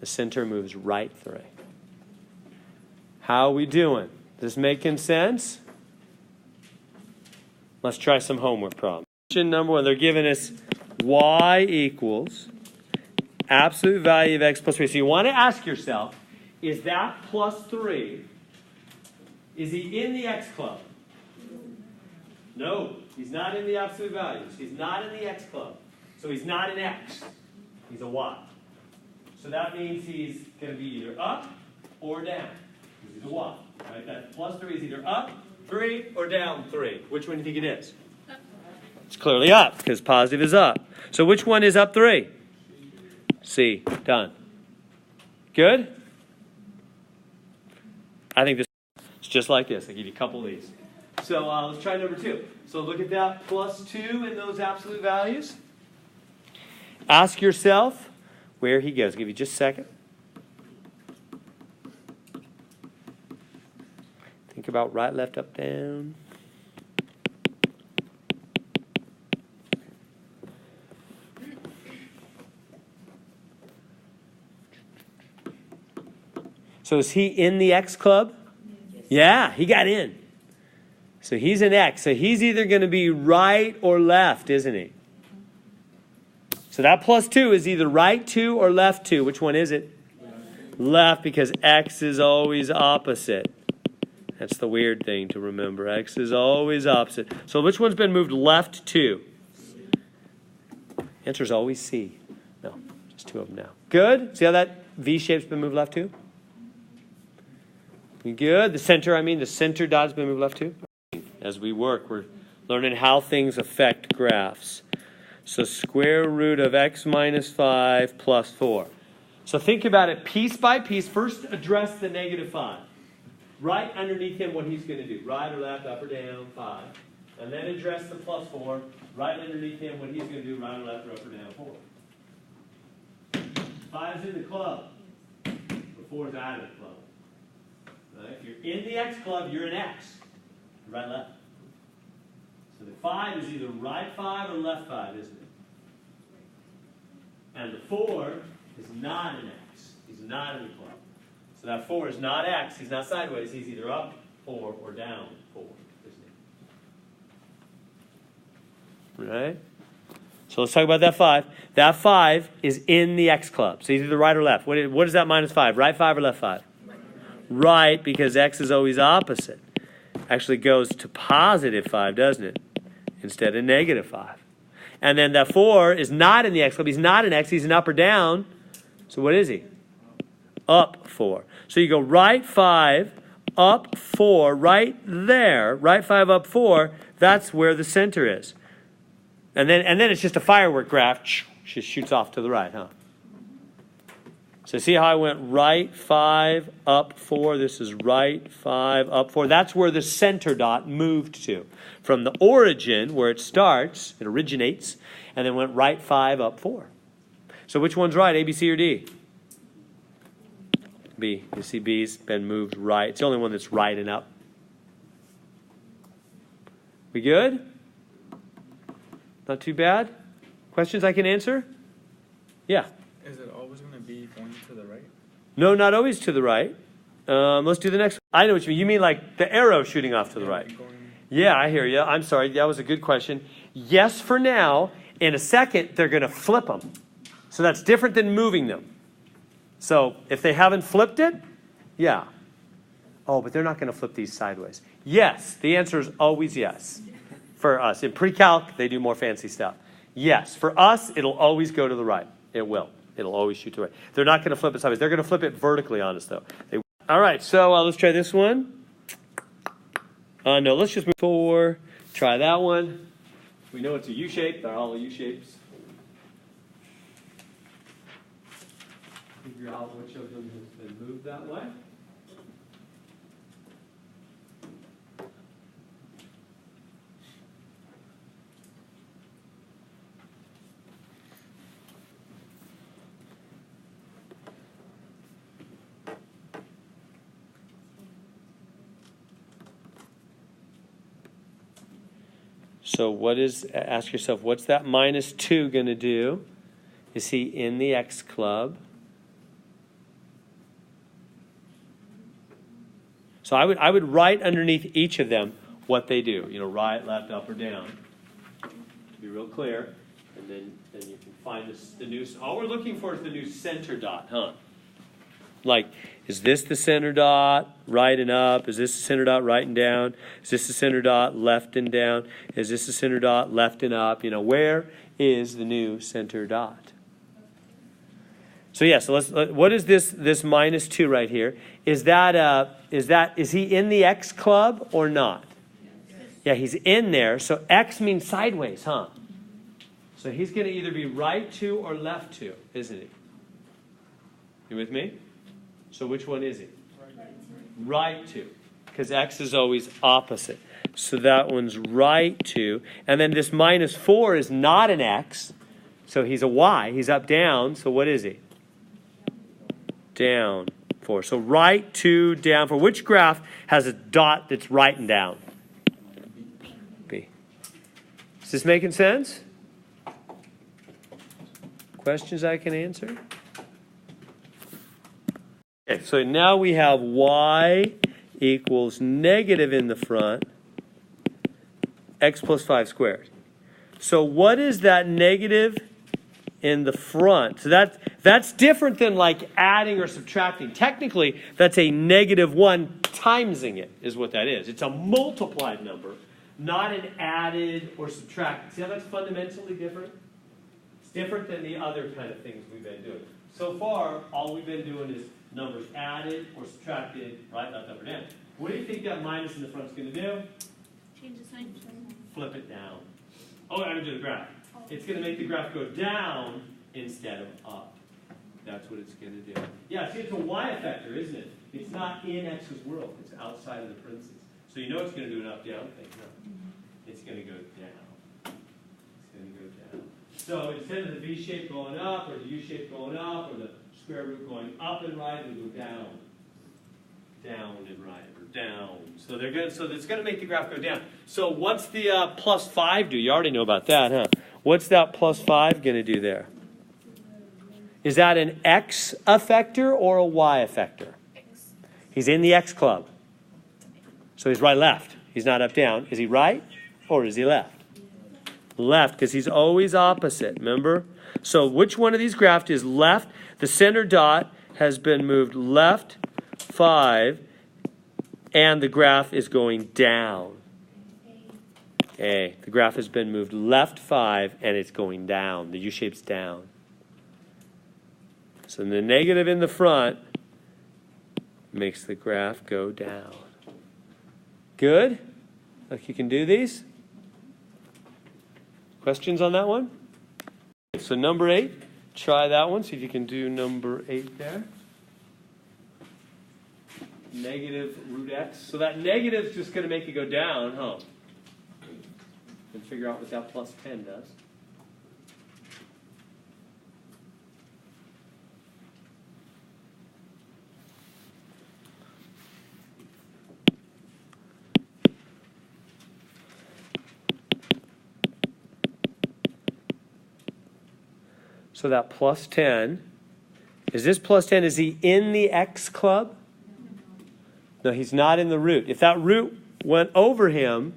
the center moves right 3. How are we doing? This making sense? Let's try some homework problems. Question number 1, they're giving us y equals absolute value of x plus 3. So you want to ask yourself, is that plus 3, is he in the x club? No, he's not in the absolute values. He's not in the x club. So he's not an x. He's a y. So that means he's going to be either up or down. He's a y. Right? That plus 3 is either up 3 or down 3. Which one do you think it is? It's clearly up because positive is up. So which one is up 3? C. Done. Good? I think this is just like this. I'll give you a couple of these. So let's try number 2. So look at that plus 2 in those absolute values. Ask yourself where he goes. I'll give you just a second. Think about right, left, up, down. So is he in the X club? Yeah, he got in. So he's an X. So he's either going to be right or left, isn't he? So that plus 2 is either right 2 or left 2. Which one is it? Left, because X is always opposite. That's the weird thing to remember. X is always opposite. So which one's been moved left 2? Answer is always C. No, just 2 of them now. Good? See how that V shape's been moved left 2? Good. The center dot's been moved left 2. As we work, we're learning how things affect graphs. So square root of x minus 5 plus 4. So think about it piece by piece. First address the negative 5. Right underneath him what he's going to do. Right or left, up or down, 5. And then address the plus 4. Right underneath him what he's going to do. Right or left, or up or down, 4. 5 is in the club. But 4 is out of the club. Right? If you're in the X club, you're an X. Right, left. So the 5 is either right 5 or left 5, isn't it? And the 4 is not an X. He's not in the club. So that 4 is not X. He's not sideways. He's either up 4 or down 4, isn't he? Right? So let's talk about that 5. That 5 is in the X club. So he's either right or left. What is that minus 5? Right 5 or left 5? Right, because X is always opposite. Actually goes to positive 5, doesn't it? Instead of negative 5. And then that 4 is not in the X club. He's not an X. He's an up or down. So what is he? Up 4. So you go right 5, up 4, right there. Right 5, up 4. That's where the center is. And then it's just a firework graph. Just shoots off to the right, huh? So see how I went right 5, up 4. This is right 5, up 4. That's where the center dot moved to. From the origin, where it starts, it originates, and then went right 5, up 4. So which one's right, A, B, C, or D? B. You see B's been moved right. It's the only one that's right and up. We good? Not too bad? Questions I can answer? Yeah. Is it always going to be going to the right? No, not always to the right. Let's do the next one. I know what you mean. You mean like the arrow shooting off to the right. Yeah, I hear you. I'm sorry. That was a good question. Yes, for now. In a second, they're going to flip them. So that's different than moving them. So if they haven't flipped it, yeah. Oh, but they're not going to flip these sideways. Yes. The answer is always yes. For us. In pre-calc, they do more fancy stuff. Yes. For us, it'll always go to the right. It will. It'll always shoot to the right. They're not going to flip it sideways. They're going to flip it vertically on us, though. All right, so let's try this one. No, let's just move forward. Try that one. We know it's a U-shape. They're all U-shapes. Figure out which of them has been moved that way. So ask yourself, what's that minus 2 going to do? Is he in the X club? So I would write underneath each of them what they do. You know, right, left, up, or down. To be real clear. And then you can find the new, all we're looking for is the new center dot, huh? Like, is this the center dot, right and up? Is this the center dot, right and down? Is this the center dot, left and down? Is this the center dot, left and up? You know, where is the new center dot? So yeah, so what is this -2 right here? Is he in the X club or not? Yeah, he's in there. So X means sideways, huh? So he's going to either be right 2 or left 2, isn't he? You with me? So which one is he? Right 2. Because X is always opposite. So that one's right 2. And then this -4 is not an X. So he's a Y. He's up, down. So what is he? Down 4. So right 2, down 4. Which graph has a dot that's right and down? B. Is this making sense? Questions I can answer? Okay, so now we have y equals negative in the front, x plus 5 squared. So what is that negative in the front? So that's different than like adding or subtracting. Technically, that's a -1 timesing it is what that is. It's a multiplied number, not an added or subtracted. See how that's fundamentally different? It's different than the other kind of things we've been doing. So far, all we've been doing is numbers added or subtracted, right, left, up, or down. What do you think that minus in the front is going to do? Change the sign. Flip it down. Oh, I'm going to do the graph. It's going to make the graph go down instead of up. That's what it's going to do. Yeah, see, it's a y effector, isn't it? It's not in X's world. It's outside of the parentheses. So you know it's going to do an up-down thing. No. It's going to go down. It's going to go down. So instead of the V shape going up, or the U shape going up, or the square root going up and right, it'll go down. Down and right, or down. So they're good. So it's going to make the graph go down. So what's the +5 do? You already know about that, huh? What's that +5 going to do there? Is that an X effector or a Y effector? X. He's in the X club. So he's right, left. He's not up, down. Is he right or is he left? Left, because he's always opposite, remember? So which one of these graphs is left? The center dot has been moved left 5, and the graph is going down. A. The graph has been moved left 5, and it's going down. The U-shape's down. So the negative in the front makes the graph go down. Good? Like you can do these? Questions on that one? So number 8, try that one. See if you can do number 8 there. Negative root x. So that negative is just going to make it go down, huh? And figure out what that +10 does. So that +10, is this +10, is he in the X club? No, he's not in the root. If that root went over him,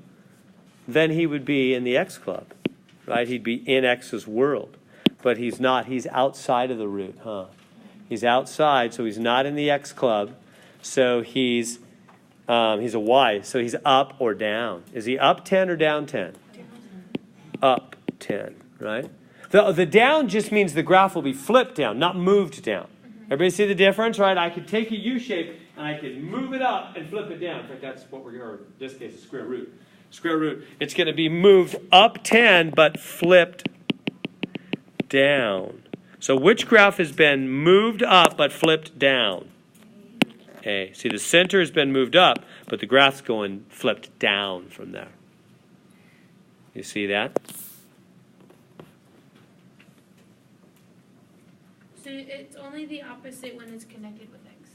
then he would be in the X club, right? He'd be in X's world. But he's not. He's outside of the root, huh? He's outside, so he's not in the X club. So he's a Y, so he's up or down. Is he up 10 or down 10? Up 10, right? The down just means the graph will be flipped down, not moved down. Everybody see the difference, right? I could take a U shape and I could move it up and flip it down. In fact, that's what we're going to, in this case, a square root. Square root. It's going to be moved up 10 but flipped down. So which graph has been moved up but flipped down? A. See, the center has been moved up, but the graph's going flipped down from there. You see that? So it's only the opposite when it's connected with x.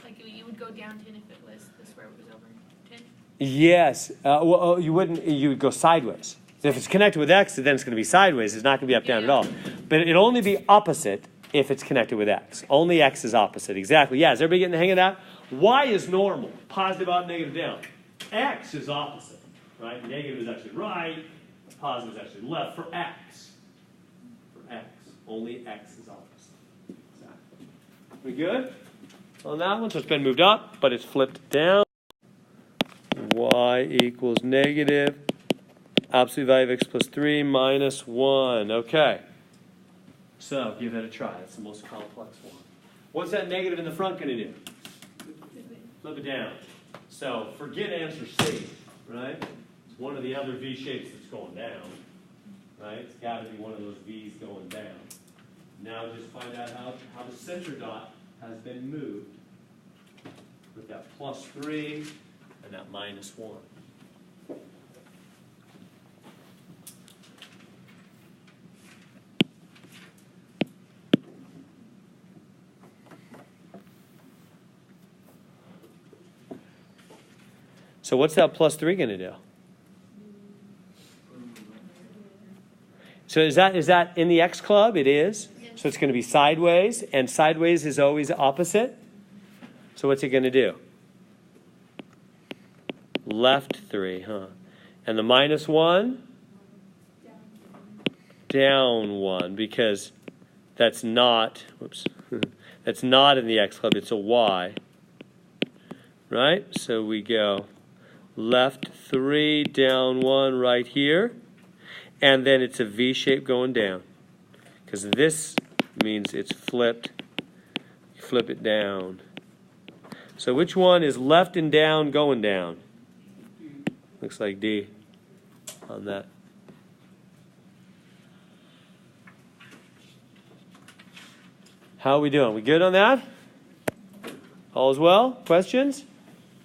Like you would go down 10 if it was the square root was over 10. Yes. Well, you wouldn't. You would go sideways. So if it's connected with x, then it's going to be sideways. It's not going to be up, down at all. But it'll only be opposite if it's connected with x. Only x is opposite. Exactly. Yeah. Is everybody getting the hang of that? Y is normal, positive up, negative down. X is opposite, right? Negative is actually right, positive is actually left for X. For X, only X is opposite. Exactly. We good on that one? So it's been moved up, but it's flipped down. Y equals negative absolute value of x plus 3 minus 1. Okay. So give that a try. That's the most complex one. What's that negative in the front going to do? Flip it down. So forget answer C, right? It's one of the other V shapes that's going down, right? It's got to be one of those V's going down. Now just find out how the center dot has been moved with that plus 3 and that minus 1. So what's that plus 3 going to do? So is that in the X club? It is. So it's going to be sideways, and sideways is always opposite. So what's it going to do? Left 3, huh? And the minus 1? Down 1, because that's not, whoops, that's not in the X club, it's a Y. Right? So we go left 3, down 1 right here, and then it's a V shape going down, because this means it's flipped. You flip it down. So which one is left and down going down? Looks like D on that. How are we doing? We good on that? All is well? Questions?